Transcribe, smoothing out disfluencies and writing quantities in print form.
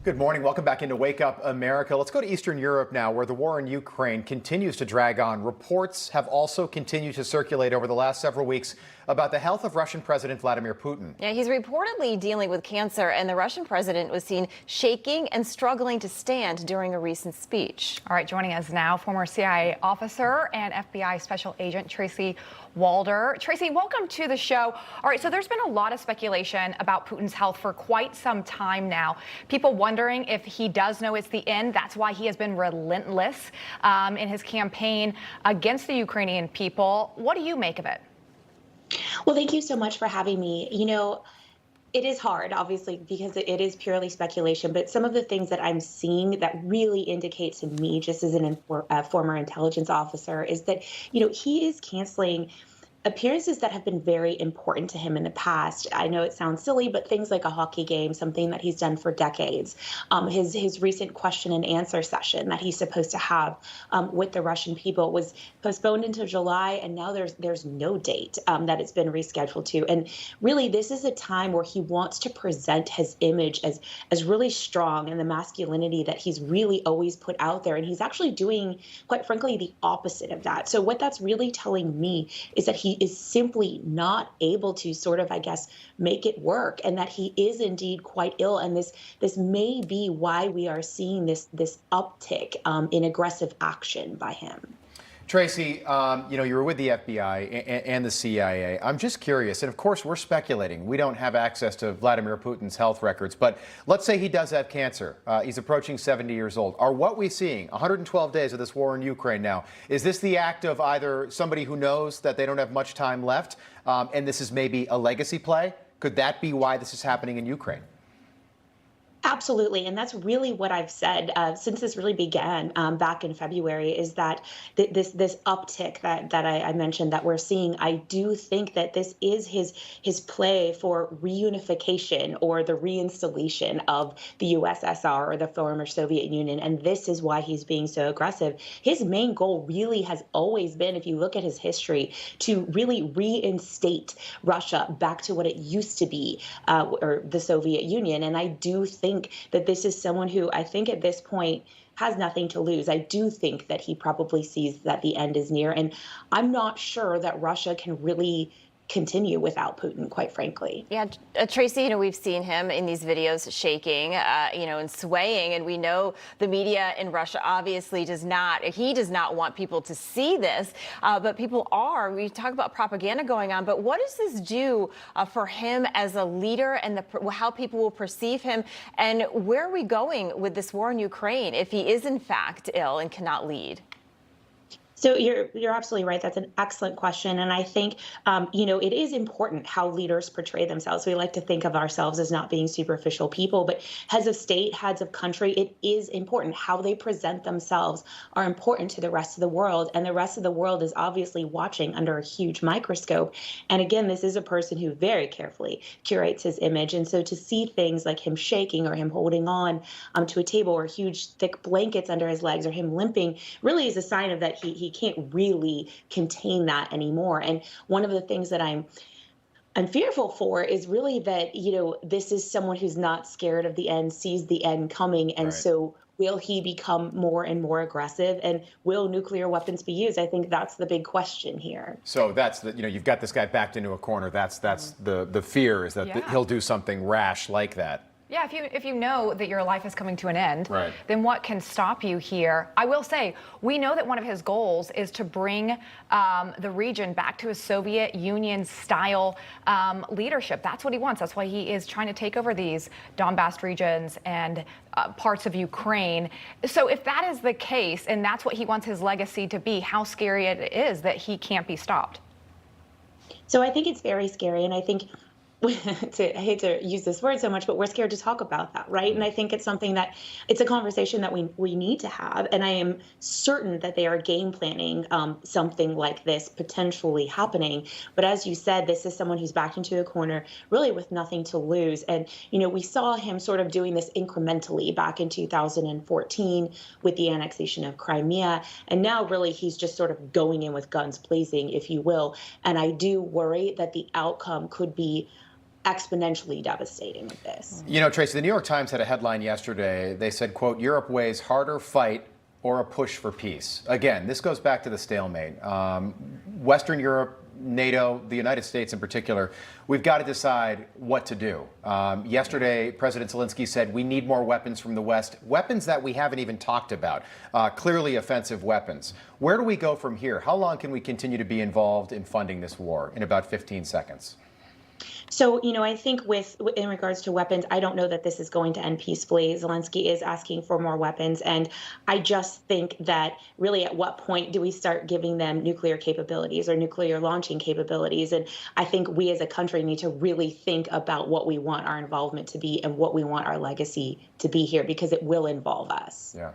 Good morning. Welcome back into Wake Up America. Let's go to Eastern Europe now, where the war in Ukraine continues to drag on. Reports have also continued to circulate over the last several weeks about the health of Russian President Vladimir Putin. Yeah, he's reportedly dealing with cancer, and the Russian president was seen shaking and struggling to stand during a recent speech. All right, joining us now, former CIA officer and FBI Special Agent Tracy Walder. Tracy, welcome to the show. All right, so there's been a lot of speculation about Putin's health for quite some time now. People wondering if he does know it's the end. That's why he has been relentless in his campaign against the Ukrainian people. What do you make of it? Well, thank you so much for having me. You know, it is hard, obviously, because it is purely speculation. But some of the things that I'm seeing that really indicate to me, just as a former intelligence officer, is that, you know, he is canceling appearances that have been very important to him in the past. I know it sounds silly, but things like a hockey game, something that he's done for decades. His recent question and answer session that he's supposed to have with the Russian people was postponed until July, and now there's no date that it's been rescheduled to. And really, this is a time where he wants to present his image as really strong and the masculinity that he's really always put out there. And he's actually doing, quite frankly, the opposite of that. So what that's really telling me is that he is simply not able to sort of, I guess, make it work, and that he is indeed quite ill. And this may be why we are seeing this uptick in aggressive action by him. Tracy, you know, you were with the FBI and the CIA. I'm just curious, and of course we're speculating. We don't have access to Vladimir Putin's health records, but let's say he does have cancer. He's approaching 70 years old. Are what we're seeing, 112 days of this war in Ukraine now, is this the act of either somebody who knows that they don't have much time left, and this is maybe a legacy play? Could that be why this is happening in Ukraine? Absolutely. And that's really what I've said since this really began back in February, is that this uptick that I mentioned that we're seeing. I do think that this is his play for reunification or the reinstallation of the USSR or the former Soviet Union. And this is why he's being so aggressive. His main goal really has always been, if you look at his history, to really reinstate Russia back to what it used to be, or the Soviet Union. And I do think that this is someone who, I think at this point, has nothing to lose. I do think that he probably sees that the end is near. And I'm not sure that Russia can really continue without Putin, quite frankly. Yeah, Tracy, you know, we've seen him in these videos shaking, you know, and swaying, and we know the media in Russia obviously does not want people to see this, but people are. We talk about propaganda going on, but what does this do for him as a leader, and how people will perceive him, and where are we going with this war in Ukraine if he is in fact ill and cannot lead? So you're absolutely right. That's an excellent question. And I think, you know, it is important how leaders portray themselves. We like to think of ourselves as not being superficial people, but heads of state, heads of country, it is important. How they present themselves are important to the rest of the world. And the rest of the world is obviously watching under a huge microscope. And again, this is a person who very carefully curates his image. And so to see things like him shaking or him holding on to a table or huge thick blankets under his legs or him limping really is a sign of that he can't really contain that anymore. And one of the things that I'm fearful for is really that, you know, this is someone who's not scared of the end, sees the end coming. And so will he become more and more aggressive, and will nuclear weapons be used? I think that's the big question here. So that's the, you know, you've got this guy backed into a corner. That's the fear, is that he'll do something rash like that. Yeah, if you know that your life is coming to an end, right, then what can stop you here? I will say, we know that one of his goals is to bring the region back to a Soviet Union-style leadership. That's what he wants. That's why he is trying to take over these Donbass regions and parts of Ukraine. So if that is the case, and that's what he wants his legacy to be, how scary it is that he can't be stopped. So I think it's very scary, and I think I hate to use this word so much, but we're scared to talk about that, right? And I think it's something that it's a conversation that we need to have. And I am certain that they are game planning something like this potentially happening. But as you said, this is someone who's backed into a corner, really with nothing to lose. And, you know, we saw him sort of doing this incrementally back in 2014 with the annexation of Crimea. And now really he's just sort of going in with guns blazing, if you will. And I do worry that the outcome could be exponentially devastating with this. You know, Tracy, the New York Times had a headline yesterday. They said, quote, Europe weighs harder fight or a push for peace. Again, this goes back to the stalemate. Western Europe, NATO, the United States in particular, we've got to decide what to do. Yesterday, President Zelensky said we need more weapons from the West, weapons that we haven't even talked about, clearly offensive weapons. Where do we go from here? How long can we continue to be involved in funding this war? In about 15 seconds. So, you know, I think in regards to weapons, I don't know that this is going to end peacefully. Zelensky is asking for more weapons. And I just think that really at what point do we start giving them nuclear capabilities or nuclear launching capabilities? And I think we as a country need to really think about what we want our involvement to be and what we want our legacy to be here, because it will involve us. Yeah.